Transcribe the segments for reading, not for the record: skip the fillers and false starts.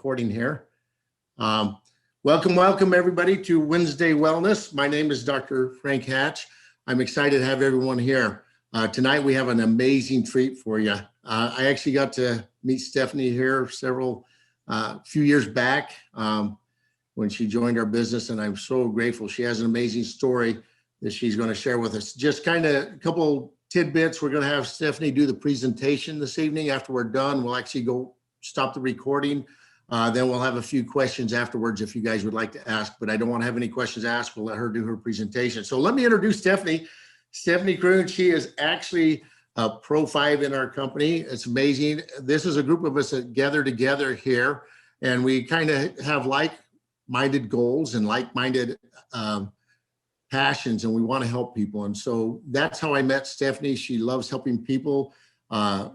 recording here. Welcome everybody to Wednesday Wellness. My name is Dr. Frank Hatch. I'm excited to have everyone here. Tonight we have an amazing treat for you. I actually got to meet Stephanie here few years back when she joined our business, and I'm so grateful. She has an amazing story that she's going to share with us. Just kind of a couple tidbits. We're going to have Stephanie do the presentation this evening. After we're done, we'll actually go stop the recording. Then we'll have a few questions afterwards if you guys would like to ask, but I don't want to have any questions asked. We'll let her do her presentation. So let me introduce Stephanie. Stephanie Kreun. She is actually a Pro 5 in our company. It's amazing. This is a group of us that gather together here, and we kind of have like-minded goals and like-minded passions, and we want to help people. And so that's how I met Stephanie. She loves helping people.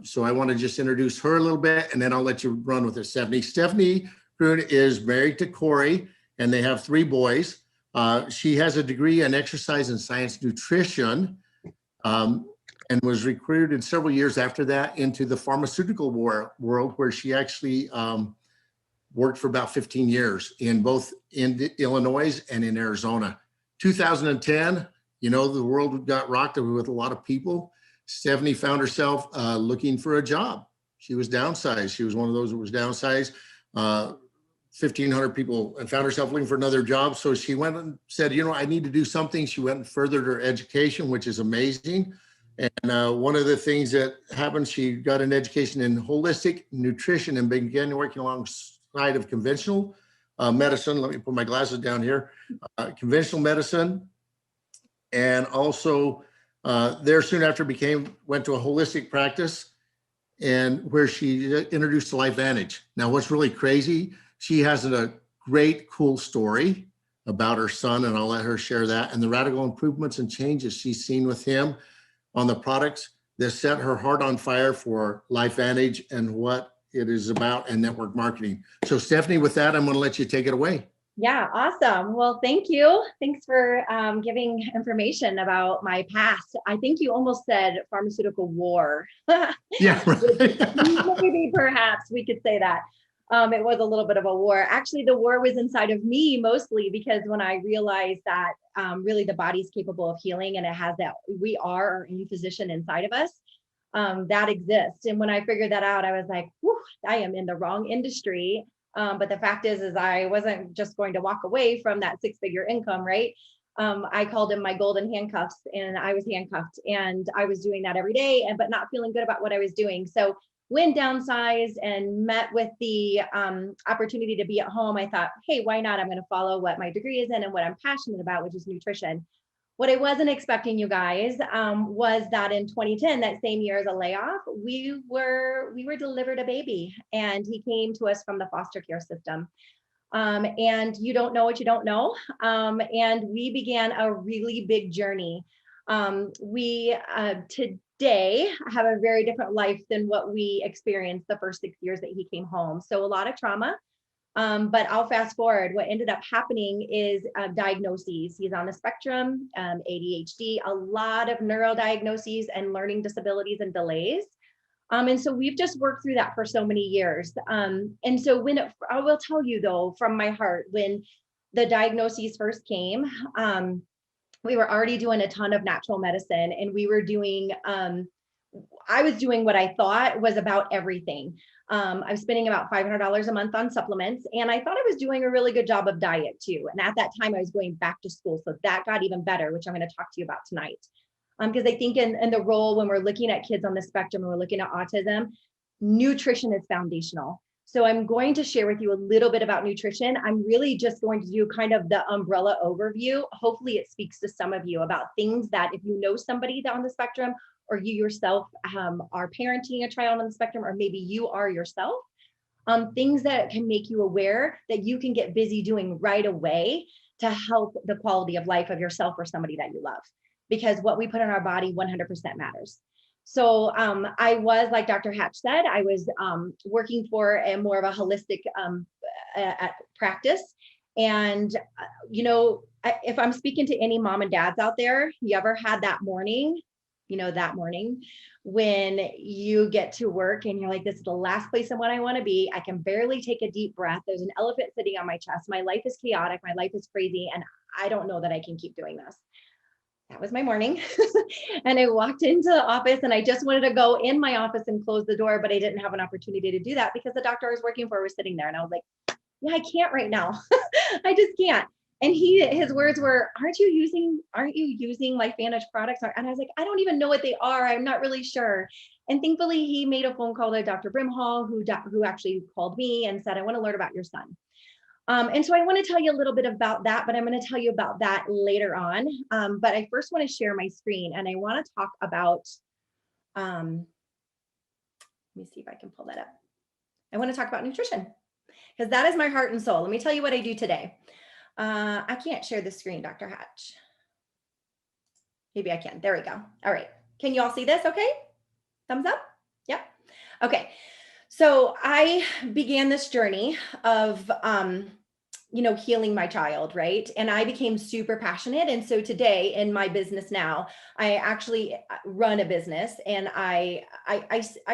So I want to just introduce her a little bit, and then I'll let you run with it, Stephanie. Stephanie Kreun is married to Corey, and they have 3 boys. She has a degree in exercise and science nutrition, and was recruited several years after that into the pharmaceutical world, where she actually worked for about 15 years in both in Illinois and in Arizona. 2010, the world got rocked with a lot of people. Stephanie found herself looking for a job. She was downsized. She was one of those that was downsized. 1,500 people, and found herself looking for another job. So she went and said, I need to do something. She went and furthered her education, which is amazing. And one of the things that happened, she got an education in holistic nutrition and began working alongside of conventional medicine. Let me put my glasses down here. Conventional medicine, and also there soon after went to a holistic practice, and where she introduced to LifeVantage. Now, what's really crazy, she has a great, cool story about her son, and I'll let her share that, and the radical improvements and changes she's seen with him on the products that set her heart on fire for LifeVantage and what it is about and network marketing. So Stephanie, with that, I'm going to let you take it away. Yeah, awesome. Well, thank you. Thanks for giving information about my past. I think you almost said pharmaceutical war. Yeah, right. Maybe perhaps we could say that. It was a little bit of a war. Actually, the war was inside of me mostly, because when I realized that really the body's capable of healing, and it has that we are our own physician inside of us, that exists. And when I figured that out, I was like, whew, I am in the wrong industry. But the fact is I wasn't just going to walk away from that 6-figure income, right? I called them my golden handcuffs, and I was handcuffed, and I was doing that every day, but not feeling good about what I was doing. So when downsized and met with the opportunity to be at home, I thought, hey, why not? I'm going to follow what my degree is in and what I'm passionate about, which is nutrition. What I wasn't expecting, you guys, was that in 2010, that same year as a layoff, we were delivered a baby, and he came to us from the foster care system. And you don't know what you don't know. And we began a really big journey. We today have a very different life than what we experienced the first 6 years that he came home. So a lot of trauma. But I'll fast forward. What ended up happening is diagnoses. He's on the spectrum, ADHD, a lot of neurodiagnoses and learning disabilities and delays. And so we've just worked through that for so many years. And so I will tell you though, from my heart, when the diagnoses first came, we were already doing a ton of natural medicine, and we were doing, I was doing what I thought was about everything. I was spending about $500 a month on supplements, and I thought I was doing a really good job of diet too. And at that time I was going back to school. So that got even better, which I'm going to talk to you about tonight. Because I think in the role, when we're looking at kids on the spectrum and we're looking at autism, nutrition is foundational. So I'm going to share with you a little bit about nutrition. I'm really just going to do kind of the umbrella overview. Hopefully it speaks to some of you about things that if you know somebody on the spectrum, or you yourself are parenting a child on the spectrum, or maybe you are yourself, things that can make you aware that you can get busy doing right away to help the quality of life of yourself or somebody that you love. Because what we put in our body 100% matters. So I was, like Dr. Hatch said, I was working for a more of a holistic practice. And, if I'm speaking to any mom and dads out there, you ever had that morning that morning when you get to work and you're like, this is the last place I want to be. I can barely take a deep breath. There's an elephant sitting on my chest. My life is chaotic. My life is crazy. And I don't know that I can keep doing this. That was my morning. And I walked into the office and I just wanted to go in my office and close the door, but I didn't have an opportunity to do that because the doctor I was working for was sitting there. And I was like, yeah, I can't right now. I just can't. And his words were, aren't you using LifeVantage products? And I was like, I don't even know what they are. I'm not really sure. And thankfully he made a phone call to Dr. Brimhall, who actually called me and said, I want to learn about your son. And so I want to tell you a little bit about that, but I'm going to tell you about that later on. But I first want to share my screen and I want to talk about, let me see if I can pull that up. I want to talk about nutrition because that is my heart and soul. Let me tell you what I do today. I can't share the screen, Dr. Hatch. Maybe I can. There we go. All right. Can you all see this? Okay. Thumbs up. Yep. Okay. So I began this journey of, healing my child, right? And I became super passionate. And so today in my business now, I actually run a business and I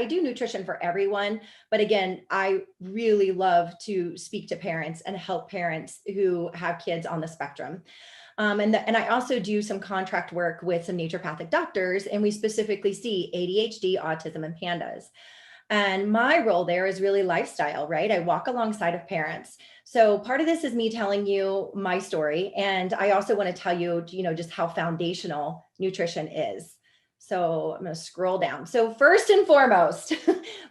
do nutrition for everyone. But again, I really love to speak to parents and help parents who have kids on the spectrum. And I also do some contract work with some naturopathic doctors, and we specifically see ADHD, autism, and pandas. And my role there is really lifestyle, right? I walk alongside of parents. So part of this is me telling you my story. And I also want to tell you, just how foundational nutrition is. So I'm going to scroll down. So first and foremost,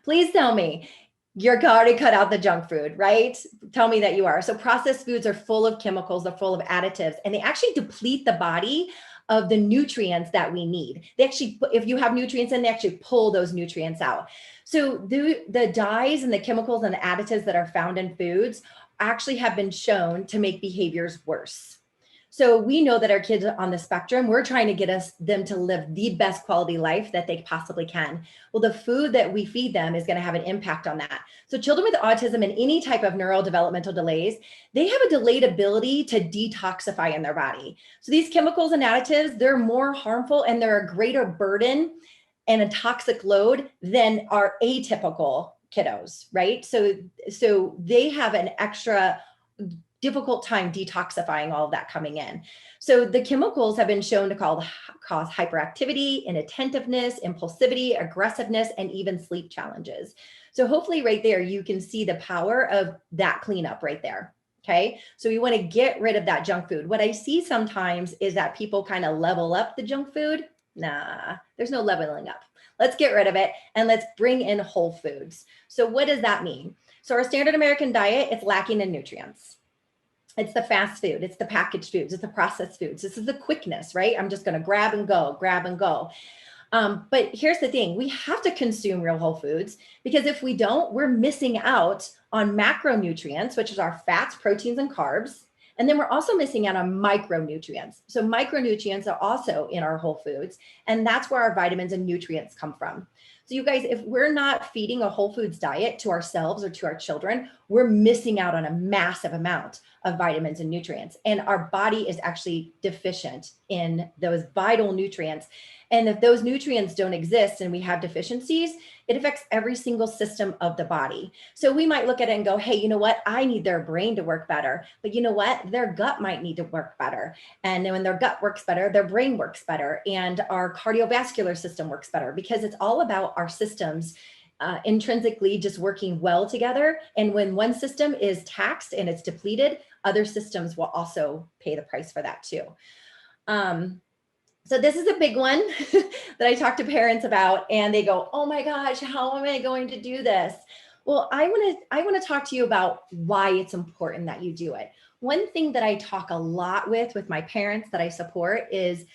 please tell me you're already cut out the junk food, right? Tell me that you are. So processed foods are full of chemicals, they're full of additives, and they actually deplete the body of the nutrients that we need. They actually, if you have nutrients in, they actually pull those nutrients out. So the dyes and the chemicals and the additives that are found in foods actually have been shown to make behaviors worse. So we know that our kids on the spectrum, we're trying to get them to live the best quality life that they possibly can. Well, the food that we feed them is going to have an impact on that. So children with autism and any type of neurodevelopmental delays, they have a delayed ability to detoxify in their body. So these chemicals and additives, they're more harmful and they're a greater burden and a toxic load than our atypical kiddos, right? So they have an extra difficult time detoxifying all of that coming in. So the chemicals have been shown to cause hyperactivity, inattentiveness, impulsivity, aggressiveness, and even sleep challenges. So hopefully right there, you can see the power of that cleanup right there. Okay. So we want to get rid of that junk food. What I see sometimes is that people kind of level up the junk food. Nah, there's no leveling up. Let's get rid of it and let's bring in whole foods. So what does that mean? So our standard American diet is lacking in nutrients. It's the fast food, it's the packaged foods, it's the processed foods. This is the quickness, right? I'm just going to grab and go. But here's the thing, we have to consume real whole foods because if we don't, we're missing out on macronutrients, which is our fats, proteins, and carbs. And then we're also missing out on micronutrients. So micronutrients are also in our whole foods, and that's where our vitamins and nutrients come from. So you guys, if we're not feeding a whole foods diet to ourselves or to our children, we're missing out on a massive amount of vitamins and nutrients. And our body is actually deficient in those vital nutrients. And if those nutrients don't exist and we have deficiencies, it affects every single system of the body. So we might look at it and go, hey, you know what? I need their brain to work better. But you know what? Their gut might need to work better. And then when their gut works better, their brain works better. And our cardiovascular system works better because it's all about our systems intrinsically just working well together. And when one system is taxed and it's depleted, other systems will also pay the price for that too. So this is a big one that I talk to parents about and they go, oh my gosh, how am I going to do this? Well, I want to talk to you about why it's important that you do it. One thing that I talk a lot with my parents that I support is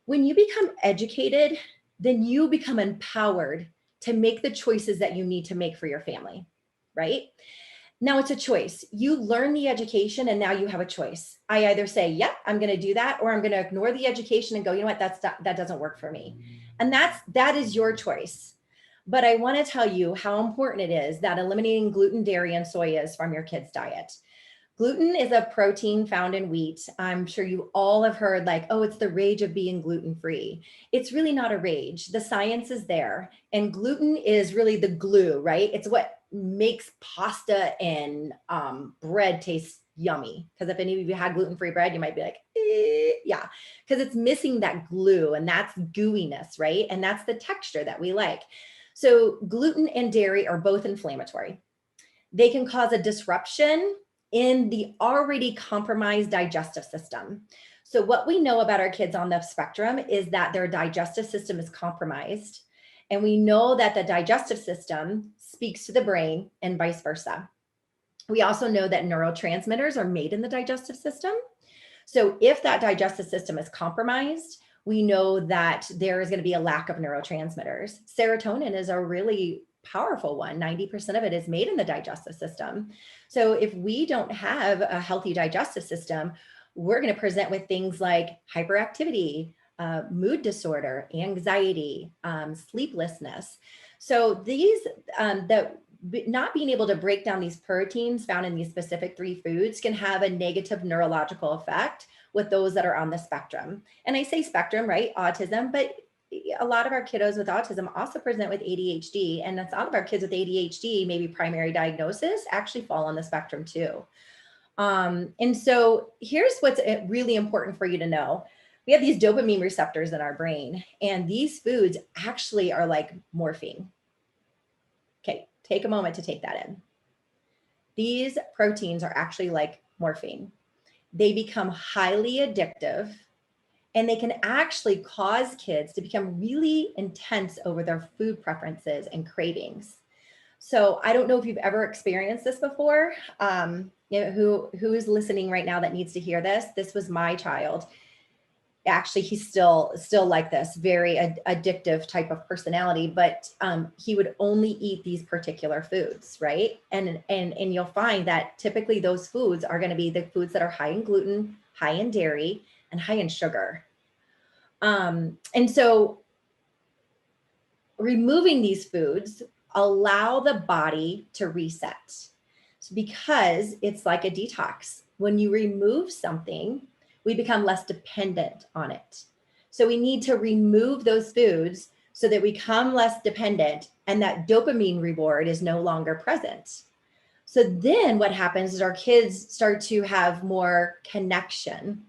when you become educated, then you become empowered to make the choices that you need to make for your family, right? Now it's a choice. You learn the education and now you have a choice. I either say, yep, I'm going to do that, or I'm going to ignore the education and go, you know what, that doesn't work for me. And that is your choice. But I want to tell you how important it is that eliminating gluten, dairy, and soy is from your kids' diet. Gluten is a protein found in wheat. I'm sure you all have heard like, oh, it's the rage of being gluten-free. It's really not a rage. The science is there. And gluten is really the glue, right? It's what makes pasta and bread taste yummy. Because if any of you had gluten-free bread, you might be like, yeah, because it's missing that glue, and that's gooiness, right? And that's the texture that we like. So gluten and dairy are both inflammatory. They can cause a disruption in the already compromised digestive system. So what we know about our kids on the spectrum is that their digestive system is compromised. And we know that the digestive system speaks to the brain and vice versa. We also know that neurotransmitters are made in the digestive system. So if that digestive system is compromised, we know that there is going to be a lack of neurotransmitters. Serotonin is a really powerful one. 90% of it is made in the digestive system. So if we don't have a healthy digestive system, we're going to present with things like hyperactivity, mood disorder, anxiety, sleeplessness. So these, not being able to break down these proteins found in these specific 3 foods can have a negative neurological effect with those that are on the spectrum. And I say spectrum, right? Autism, but a lot of our kiddos with autism also present with ADHD, and a lot of our kids with ADHD, maybe primary diagnosis, actually fall on the spectrum too. And so here's what's really important for you to know. We have these dopamine receptors in our brain, and these foods actually are like morphine. Okay, take a moment to take that in. These proteins are actually like morphine. They become highly addictive, and they can actually cause kids to become really intense over their food preferences and cravings. So I don't know if you've ever experienced this before. Who is listening right now that needs to hear this? This was my child. Actually, he's still like this, very addictive type of personality, but he would only eat these particular foods, right? And you'll find that typically those foods are going to be the foods that are high in gluten, high in dairy, and high in sugar. And so removing these foods allow the body to reset. So because it's like a detox. When you remove something, we become less dependent on it. So we need to remove those foods so that we become less dependent, and that dopamine reward is no longer present. So then what happens is our kids start to have more connection,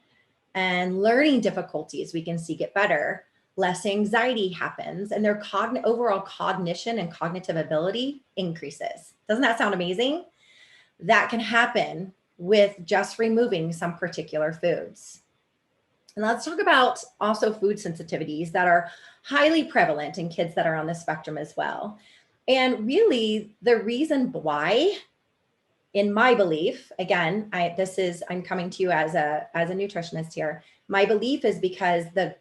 and learning difficulties we can see get better. Less anxiety happens, and their overall cognition and cognitive ability increases. Doesn't that sound amazing? That can happen with just removing some particular foods. And let's talk about also food sensitivities that are highly prevalent in kids that are on the spectrum as well. And really the reason why, in my belief, again, I'm coming to you as a nutritionist here. My belief is because the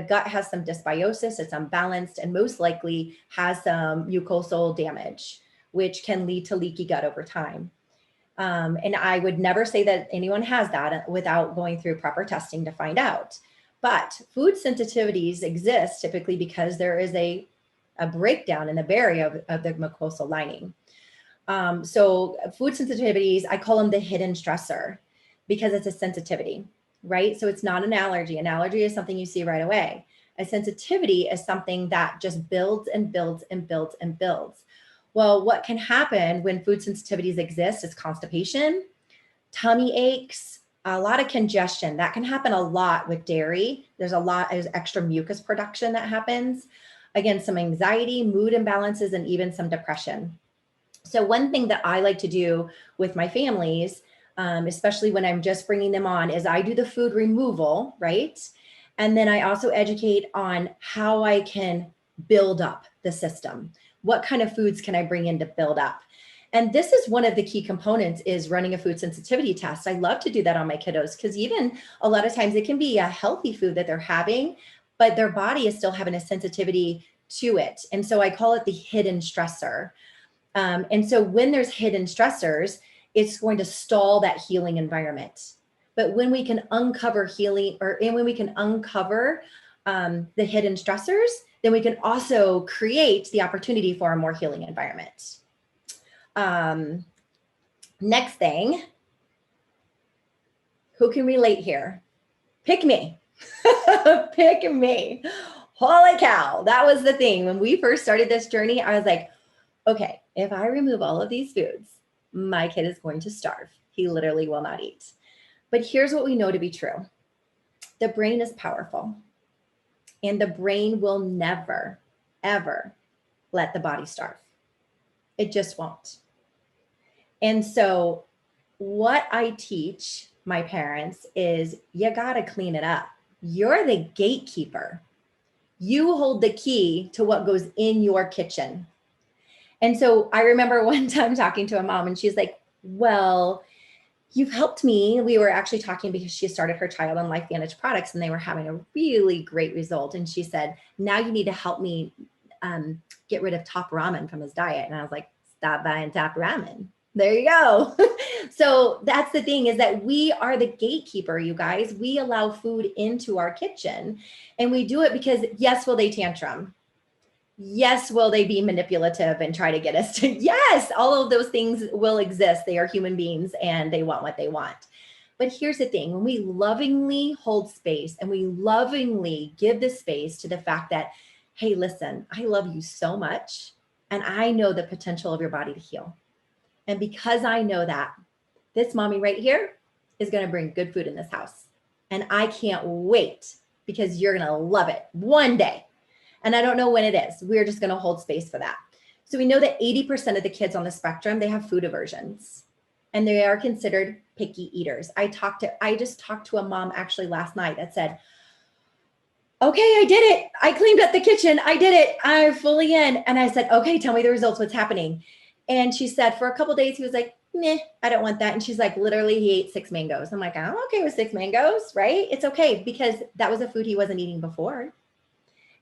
gut has some dysbiosis, it's unbalanced, and most likely has some mucosal damage, which can lead to leaky gut over time. And I would never say that anyone has that without going through proper testing to find out. But food sensitivities exist typically because there is a breakdown in the barrier of the mucosal lining. So food sensitivities, I call them the hidden stressor because it's a sensitivity, right? So it's not an allergy. An allergy is something you see right away. A sensitivity is something that just builds and builds and builds and builds. Well, what can happen when food sensitivities exist is constipation, tummy aches, a lot of congestion. That can happen a lot with dairy. There's extra mucus production that happens. Again, some anxiety, mood imbalances, and even some depression. So one thing that I like to do with my families, especially when I'm just bringing them on, is I do the food removal, right? And then I also educate on how I can build up the system. What kind of foods can I bring in to build up? And this is one of the key components, is running a food sensitivity test. I love to do that on my kiddos because even a lot of times it can be a healthy food that they're having, but their body is still having a sensitivity to it. And so I call it the hidden stressor. And so when there's hidden stressors, it's going to stall that healing environment. But when we can uncover healing, and when we can uncover the hidden stressors, then we can also create the opportunity for a more healing environment. Next thing Who can relate here? Pick me. Pick me. Holy cow. That was the thing. When we first started this journey, I was like, okay, if I remove all of these foods, my kid is going to starve. He literally will not eat. But here's what we know to be true. The brain is powerful, and the brain will never, ever let the body starve. It just won't. And so what I teach my parents is you got to clean it up. You're the gatekeeper. You hold the key to what goes in your kitchen. And so I remember one time talking to a mom, and she's like, well, you've helped me. We were actually talking because she started her child on LifeVantage products, and they were having a really great result. And she said, now you need to help me get rid of top ramen from his diet. And I was like, stop buying top ramen. There you go. So that's the thing, is that we are the gatekeeper, you guys. We allow food into our kitchen, and we do it because, yes, will they tantrum? Yes, will they be manipulative and try to get us to, yes, all of those things will exist. They are human beings and they want what they want. But here's the thing, when we lovingly hold space and we lovingly give the space to the fact that, hey, listen, I love you so much, and I know the potential of your body to heal. And because I know that, this mommy right here is going to bring good food in this house. And I can't wait, because you're going to love it one day. And I don't know when it is. We're just going to hold space for that. So we know that 80% of the kids on the spectrum, they have food aversions, and they are considered picky eaters. I just talked to a mom actually last night that said, okay, I did it. I cleaned up the kitchen. I did it. I'm fully in. And I said, okay, tell me the results. What's happening? And she said, for a couple of days, he was like, meh, I don't want that. And she's like, literally, he ate 6 mangoes. I'm like, I'm okay with 6 mangoes, right? It's okay, because that was a food he wasn't eating before.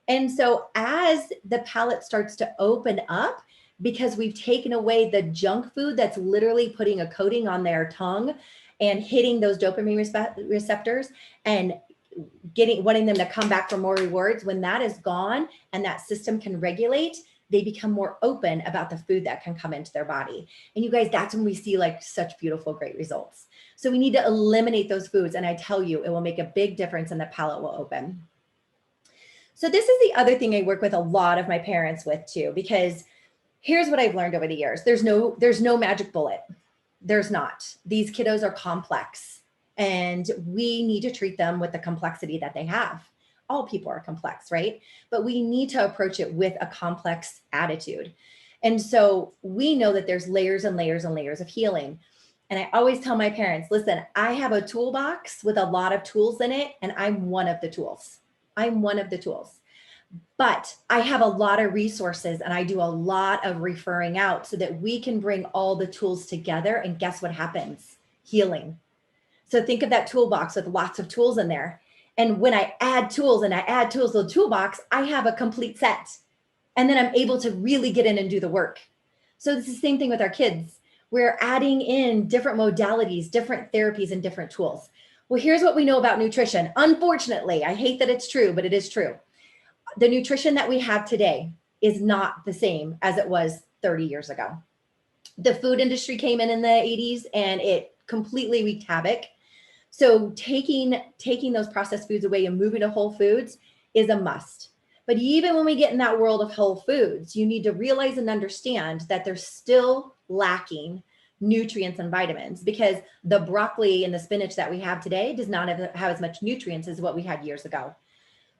And so as the palate starts to open up, because we've taken away the junk food that's literally putting a coating on their tongue and hitting those dopamine receptors and wanting them to come back for more rewards, when that is gone and that system can regulate, they become more open about the food that can come into their body. And you guys, that's when we see like such beautiful, great results. So we need to eliminate those foods. And I tell you, it will make a big difference, and the palate will open. So this is the other thing I work with a lot of my parents with too, because here's what I've learned over the years. There's no magic bullet. There's not. These kiddos are complex, and we need to treat them with the complexity that they have. All people are complex, right? But we need to approach it with a complex attitude. And so we know that there's layers and layers and layers of healing. And I always tell my parents, listen, I have a toolbox with a lot of tools in it, and I'm one of the tools. I'm one of the tools. But I have a lot of resources, and I do a lot of referring out so that we can bring all the tools together. And guess what happens? Healing. So think of that toolbox with lots of tools in there. And when I add tools to the toolbox, I have a complete set. And then I'm able to really get in and do the work. So it's the same thing with our kids. We're adding in different modalities, different therapies, and different tools. Well, here's what we know about nutrition. Unfortunately, I hate that it's true, but it is true. The nutrition that we have today is not the same as it was 30 years ago. The food industry came in the 80s, and it completely wreaked havoc. So taking those processed foods away and moving to whole foods is a must. But even when we get in that world of whole foods, you need to realize and understand that they're still lacking nutrients and vitamins, because the broccoli and the spinach that we have today does not have as much nutrients as what we had years ago.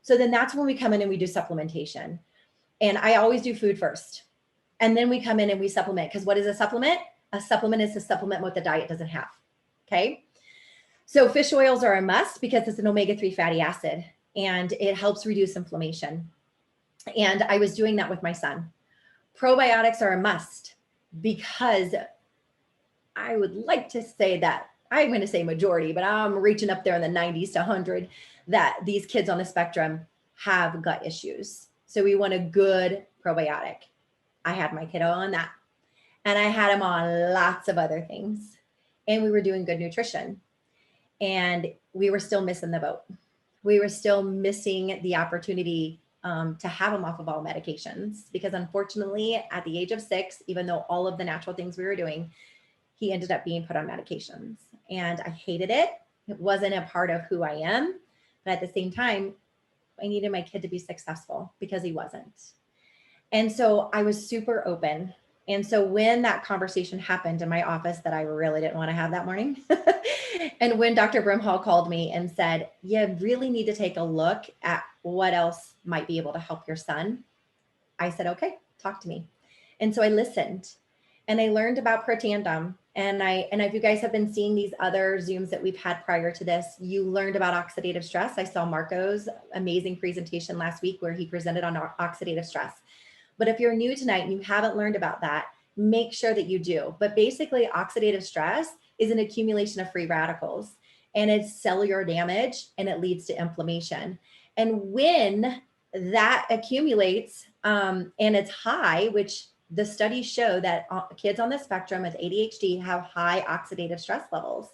So then that's when we come in and we do supplementation. And I always do food first. And then we come in and we supplement, because what is a supplement? A supplement is to supplement what the diet doesn't have. Okay. So fish oils are a must because it's an omega-3 fatty acid, and it helps reduce inflammation. And I was doing that with my son. Probiotics are a must, because I would like to say that, I'm going to say majority, but I'm reaching up there in the 90s to 100, that these kids on the spectrum have gut issues. So we want a good probiotic. I had my kiddo on that, and I had him on lots of other things, and we were doing good nutrition, and we were still missing the boat. We were still missing the opportunity to have him off of all medications, because unfortunately at the age of 6, even though all of the natural things we were doing, he ended up being put on medications, and I hated it. It wasn't a part of who I am. But at the same time, I needed my kid to be successful because he wasn't. And so I was super open. And so when that conversation happened in my office that I really didn't want to have that morning, and when Dr. Brimhall called me and said, you really need to take a look at what else might be able to help your son, I said, okay, talk to me. And so I listened and I learned about protandem. And if you guys have been seeing these other Zooms that we've had prior to this, you learned about oxidative stress. I saw Marco's amazing presentation last week where he presented on oxidative stress. But if you're new tonight and you haven't learned about that, make sure that you do. But basically, oxidative stress is an accumulation of free radicals, and it's cellular damage, and it leads to inflammation. And when that accumulates and it's high, which the studies show that kids on the spectrum with ADHD have high oxidative stress levels.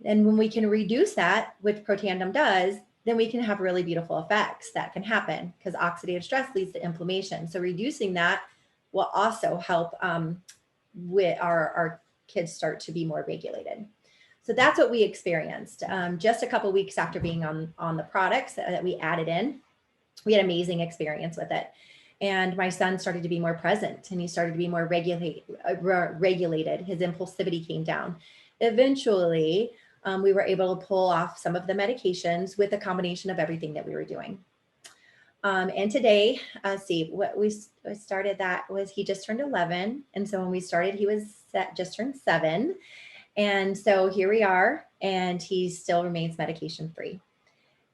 And when we can reduce that, which protandem does, then we can have really beautiful effects that can happen because oxidative stress leads to inflammation. So reducing that will also help with our kids start to be more regulated. So that's what we experienced. Just a couple of weeks after being on the products that we added in, we had amazing experience with it. And my son started to be more present and he started to be more regulated. His impulsivity came down. Eventually, we were able to pull off some of the medications with a combination of everything that we were doing. And today, what we started that was he just turned 11. And so when we started, he was just turned 7. And so here we are, and he still remains medication free.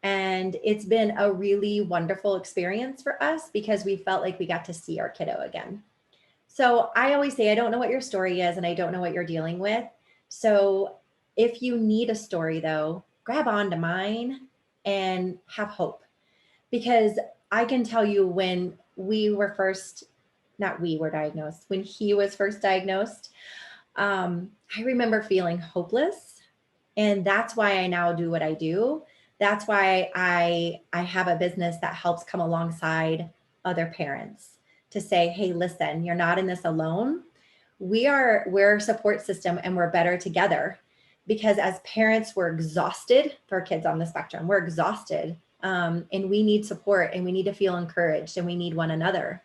And it's been a really wonderful experience for us because we felt like we got to see our kiddo again. So I always say, I don't know what your story is and I don't know what you're dealing with. So if you need a story though, grab onto mine and have hope. Because I can tell you when we were first, not we were diagnosed, when he was first diagnosed, I remember feeling hopeless. And that's why I now do what I do. That's why I have a business that helps come alongside other parents to say, hey, listen, you're not in this alone. We're a support system and we're better together because as parents, we're exhausted for kids on the spectrum. We're exhausted and we need support and we need to feel encouraged and we need one another.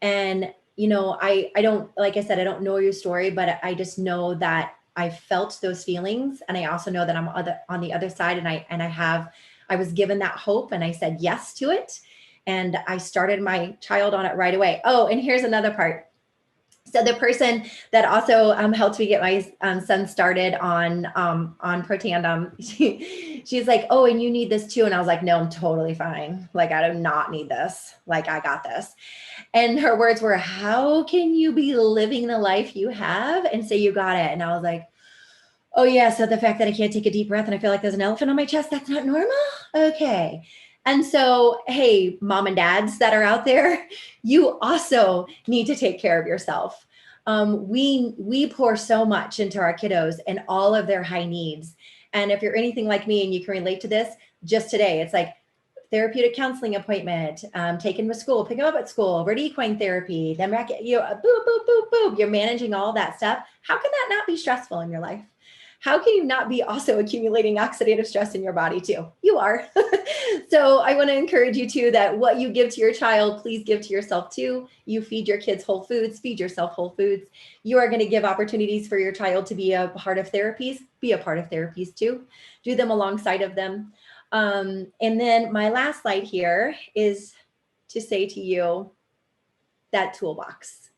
And, you know, I don't, like I said, I don't know your story, but I just know that I felt those feelings. And I also know that I'm on the other side and I was given that hope and I said yes to it. And I started my child on it right away. Oh, and here's another part. So the person that also helped me get my son started on protandem, she's like, oh, and you need this too. And I was like, no, I'm totally fine. Like, I do not need this. Like, I got this. And her words were, how can you be living the life you have and say you got it? And I was like, oh yeah, so the fact that I can't take a deep breath and I feel like there's an elephant on my chest, that's not normal? Okay. And so, hey, mom and dads that are out there, you also need to take care of yourself. We pour so much into our kiddos and all of their high needs. And if you're anything like me and you can relate to this, just today, it's like therapeutic counseling appointment, take him to school, pick him up at school, over to equine therapy, then back, boop, boop, boop, boop. You're managing all that stuff. How can that not be stressful in your life? How can you not be also accumulating oxidative stress in your body too? You are. So I want to encourage you too, that what you give to your child, please give to yourself too. You feed your kids whole foods, feed yourself whole foods. You are going to give opportunities for your child to be a part of therapies, be a part of therapies too. Do them alongside of them. And then my last slide here is to say to you that toolbox.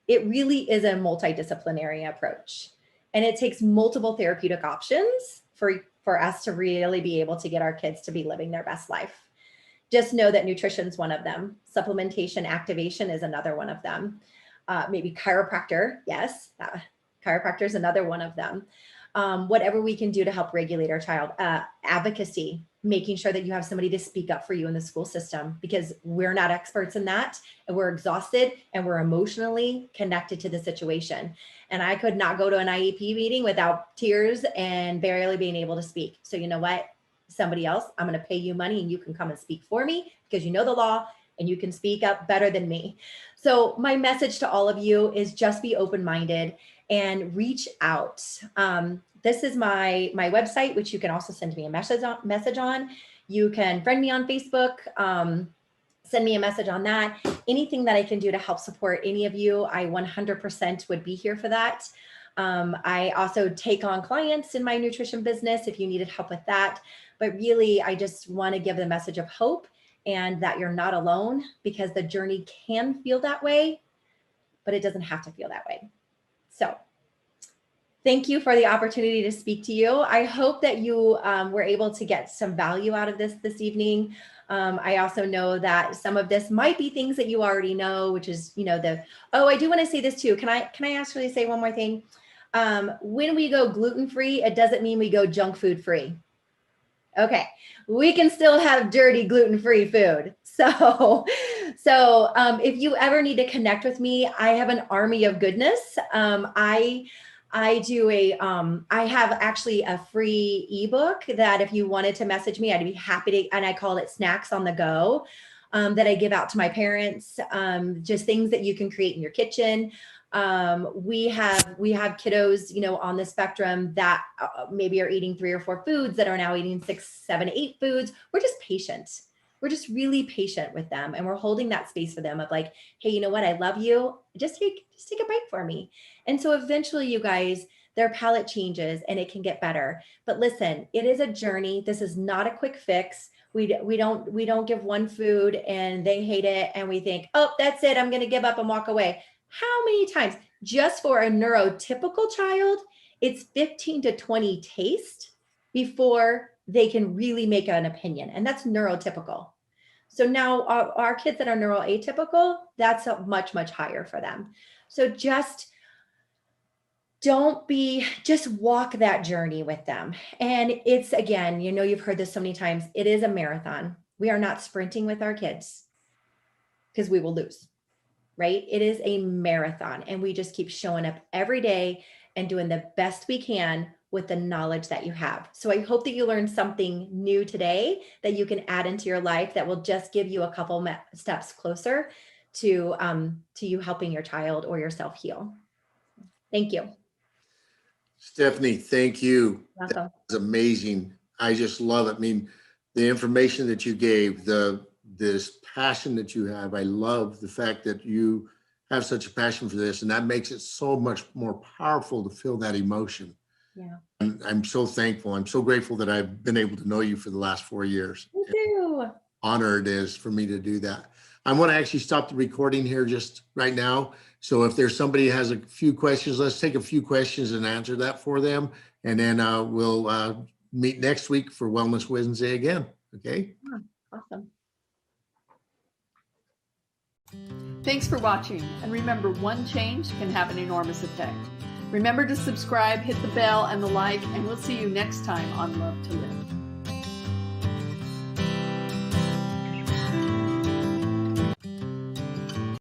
It really is a multidisciplinary approach. And it takes multiple therapeutic options for us to really be able to get our kids to be living their best life. Just know that nutrition is one of them. Supplementation activation is another one of them. Maybe chiropractor, yes. Chiropractor is another one of them. Whatever we can do to help regulate our child. Advocacy, making sure that you have somebody to speak up for you in the school system, because we're not experts in that and we're exhausted and we're emotionally connected to the situation. And I could not go to an IEP meeting without tears and barely being able to speak. So you know what? Somebody else, I'm going to pay you money and you can come and speak for me because you know the law and you can speak up better than me. So my message to all of you is just be open-minded and reach out. this is my website, which you can also send me a message on. You can friend me on Facebook, send me a message on that. Anything that I can do to help support any of you, I 100% would be here for that. I also take on clients in my nutrition business if you needed help with that. But really, I just want to give the message of hope and that you're not alone, because the journey can feel that way, but it doesn't have to feel that way. So thank you for the opportunity to speak to you. I hope that you were able to get some value out of this evening. I also know that some of this might be things that you already know, which is, I do want to say this too. Can I actually say one more thing? When we go gluten-free, it doesn't mean we go junk food free. Okay, we can still have dirty gluten-free food. So if you ever need to connect with me, I have an army of goodness. I have actually a free ebook that if you wanted to message me, I'd be happy to, and I call it Snacks on the Go, that I give out to my parents, just things that you can create in your kitchen. We have kiddos, on the spectrum that maybe are eating 3 or 4 foods that are now eating 6, 7, 8 foods. We're just patient. We're just really patient with them. And we're holding that space for them of like, hey, you know what? I love you. Just take a bite for me. And so eventually, you guys, their palate changes and it can get better. But listen, it is a journey. This is not a quick fix. We don't give one food and they hate it. And we think, oh, that's it. I'm going to give up and walk away. How many times? Just for a neurotypical child, it's 15 to 20 tastes before they can really make an opinion. And that's neurotypical. So now our kids that are neuroatypical, that's a much, much higher for them. So just walk that journey with them. And it's, again, you've heard this so many times, it is a marathon. We are not sprinting with our kids because we will lose, right? It is a marathon, and we just keep showing up every day and doing the best we can with the knowledge that you have. So I hope that you learned something new today that you can add into your life that will just give you a couple steps closer to you helping your child or yourself heal. Thank you. Stephanie, thank you. Welcome. That was amazing. I just love it. I mean, the information that you gave, this passion that you have, I love the fact that you have such a passion for this, and that makes it so much more powerful to feel that emotion. Yeah. And I'm so thankful. I'm so grateful that I've been able to know you for the last 4 years. Me too. Honor it is for me to do that. I want to actually stop the recording here just right now. So if there's somebody who has a few questions, let's take a few questions and answer that for them. And then we'll meet next week for Wellness Wednesday again. Okay. Awesome. Thanks for watching. And remember, one change can have an enormous effect. Remember to subscribe, hit the bell and the like, and we'll see you next time on Love to Live.